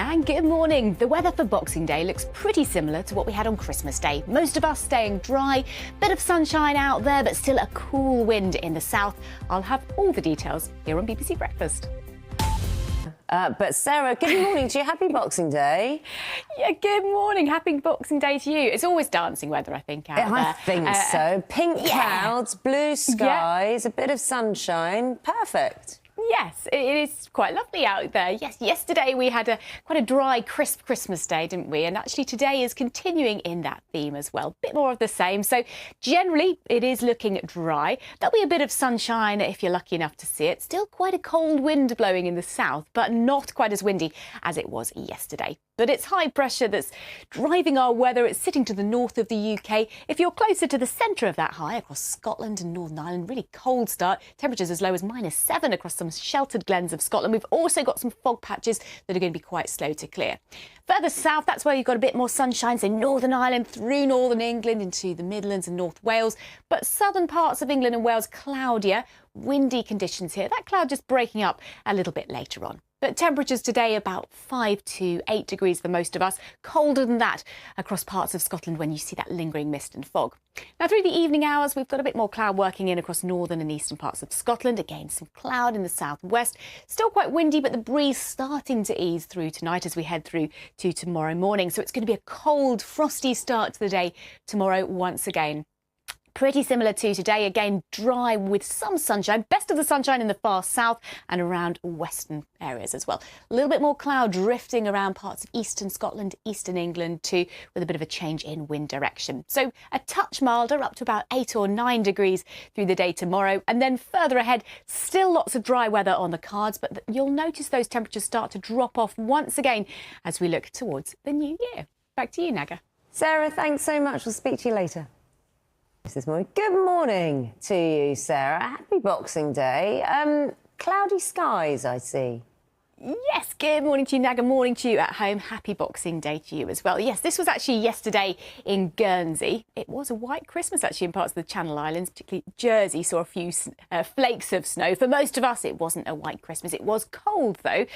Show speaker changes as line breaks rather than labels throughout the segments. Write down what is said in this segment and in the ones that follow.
And good morning. The weather for Boxing Day looks pretty similar to what we had on Christmas Day. Most of us staying dry, bit of sunshine out there, but still a cool wind in the south. I'll have all the details here on BBC Breakfast.
But Sarah, good morning to you. Happy Boxing Day.
Yeah, good morning. Happy Boxing Day to you. It's always dancing weather, I think, out there.
I think so. Pink clouds, blue skies, a bit of sunshine. Perfect.
Yes, it is quite lovely out there. Yes, yesterday we had quite a dry, crisp Christmas day, didn't we? And actually today is continuing in that theme as well. Bit more of the same. So generally it is looking dry. There'll be a bit of sunshine if you're lucky enough to see it. Still quite a cold wind blowing in the south, but not quite as windy as it was yesterday. But it's high pressure that's driving our weather. It's sitting to the north of the UK. If you're closer to the centre of that high, across Scotland and Northern Ireland, really cold start. Temperatures as low as -7 across some sheltered glens of Scotland. We've also got some fog patches that are going to be quite slow to clear. Further south, that's where you've got a bit more sunshine, so Northern Ireland through Northern England into the Midlands and North Wales. But southern parts of England and Wales, cloudier, windy conditions here. That cloud just breaking up a little bit later on. But temperatures today about 5 to 8 degrees for most of us. Colder than that across parts of Scotland when you see that lingering mist and fog. Now through the evening hours, we've got a bit more cloud working in across northern and eastern parts of Scotland. Again, some cloud in the southwest. Still quite windy, but the breeze starting to ease through tonight as we head through to tomorrow morning. So it's going to be a cold, frosty start to the day tomorrow once again. Pretty similar to today, again dry with some sunshine, best of the sunshine in the far south and around western areas as well. A little bit more cloud drifting around parts of eastern Scotland, eastern England too, with a bit of a change in wind direction. So a touch milder, up to about 8 or 9 degrees through the day tomorrow. And then further ahead, still lots of dry weather on the cards, but you'll notice those temperatures start to drop off once again as we look towards the new year. Back to you, Naga.
Sarah, thanks so much. We'll speak to you later. This morning. Good morning to you, Sarah. Happy Boxing Day. Cloudy skies, I see.
Yes, good morning to you, Naga. Morning to you at home. Happy Boxing Day to you as well. Yes, this was actually yesterday in Guernsey. It was a white Christmas actually in parts of the Channel Islands, particularly Jersey saw a few flakes of snow. For most of us, it wasn't a white Christmas. It was cold though.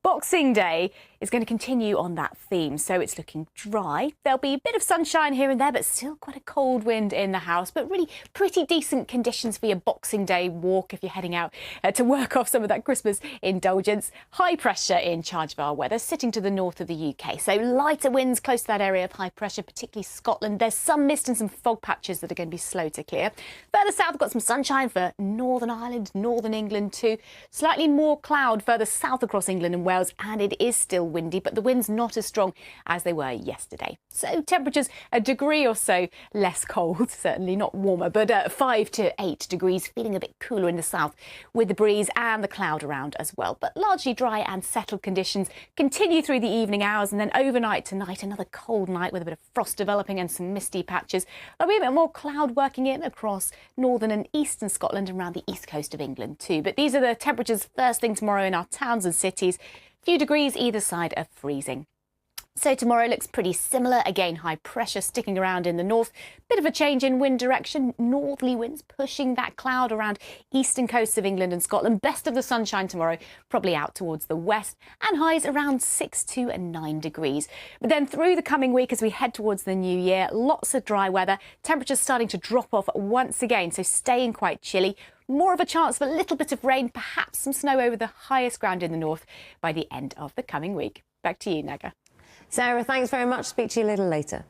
Boxing Day is going to continue on that theme, so it's looking dry. There'll be a bit of sunshine here and there, but still quite a cold wind in the house, but really pretty decent conditions for your Boxing Day walk if you're heading out to work off some of that Christmas indulgence. High pressure in charge of our weather, sitting to the north of the UK. So lighter winds close to that area of high pressure, particularly Scotland. There's some mist and some fog patches that are going to be slow to clear. Further south, we've got some sunshine for Northern Ireland, Northern England too. Slightly more cloud further south across England and Wales, and it is still windy, but the winds not as strong as they were yesterday. So temperatures a degree or so less cold, certainly not warmer, but 5 to 8 degrees, feeling a bit cooler in the south with the breeze and the cloud around as well. But largely dry and settled conditions continue through the evening hours, and then overnight tonight, another cold night with a bit of frost developing and some misty patches. There'll be a bit more cloud working in across northern and eastern Scotland and around the east coast of England too. But these are the temperatures first thing tomorrow in our towns and cities. Few degrees either side of freezing. So tomorrow looks pretty similar. Again, high pressure sticking around in the north. Bit of a change in wind direction. Northerly winds pushing that cloud around eastern coasts of England and Scotland. Best of the sunshine tomorrow, probably out towards the west. And highs around 6 to 9 degrees. But then through the coming week as we head towards the new year, lots of dry weather. Temperatures starting to drop off once again, so staying quite chilly. More of a chance of a little bit of rain, perhaps some snow over the highest ground in the north by the end of the coming week. Back to you, Naga.
Sarah, thanks very much. Speak to you a little later.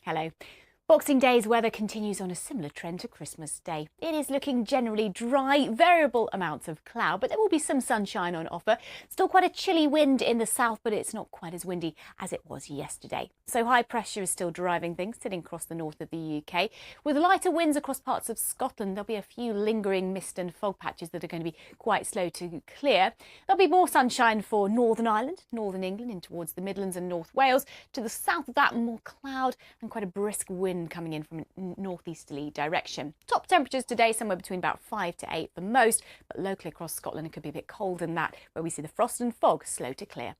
Hello. Boxing Day's weather continues on a similar trend to Christmas Day. It is looking generally dry, variable amounts of cloud, but there will be some sunshine on offer. Still quite a chilly wind in the south, but it's not quite as windy as it was yesterday. So high pressure is still driving things, sitting across the north of the UK. With lighter winds across parts of Scotland, there'll be a few lingering mist and fog patches that are going to be quite slow to clear. There'll be more sunshine for Northern Ireland, Northern England, in towards the Midlands and North Wales. To the south of that, more cloud and quite a brisk wind wind coming in from a northeasterly direction. Top temperatures today somewhere between about 5 to 8 for most, but locally across Scotland it could be a bit colder than that, where we see the frost and fog slow to clear.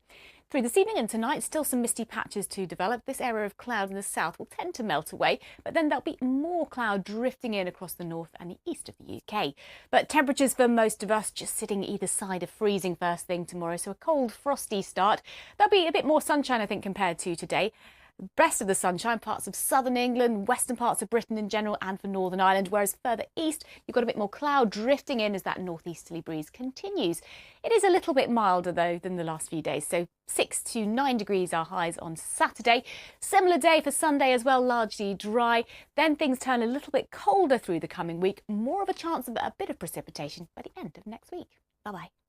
Through this evening and tonight, still some misty patches to develop. This area of cloud in the south will tend to melt away, but then there'll be more cloud drifting in across the north and the east of the UK. But temperatures for most of us just sitting either side of freezing first thing tomorrow, so a cold, frosty start. There'll be a bit more sunshine, I think, compared to today. The best of the sunshine, parts of southern England, western parts of Britain in general, and for Northern Ireland, whereas further east you've got a bit more cloud drifting in as that northeasterly breeze continues. It is a little bit milder though than the last few days, so 6 to 9 degrees are highs on Saturday. Similar day for Sunday as well, largely dry. Then things turn a little bit colder through the coming week, more of a chance of a bit of precipitation by the end of next week. Bye-bye.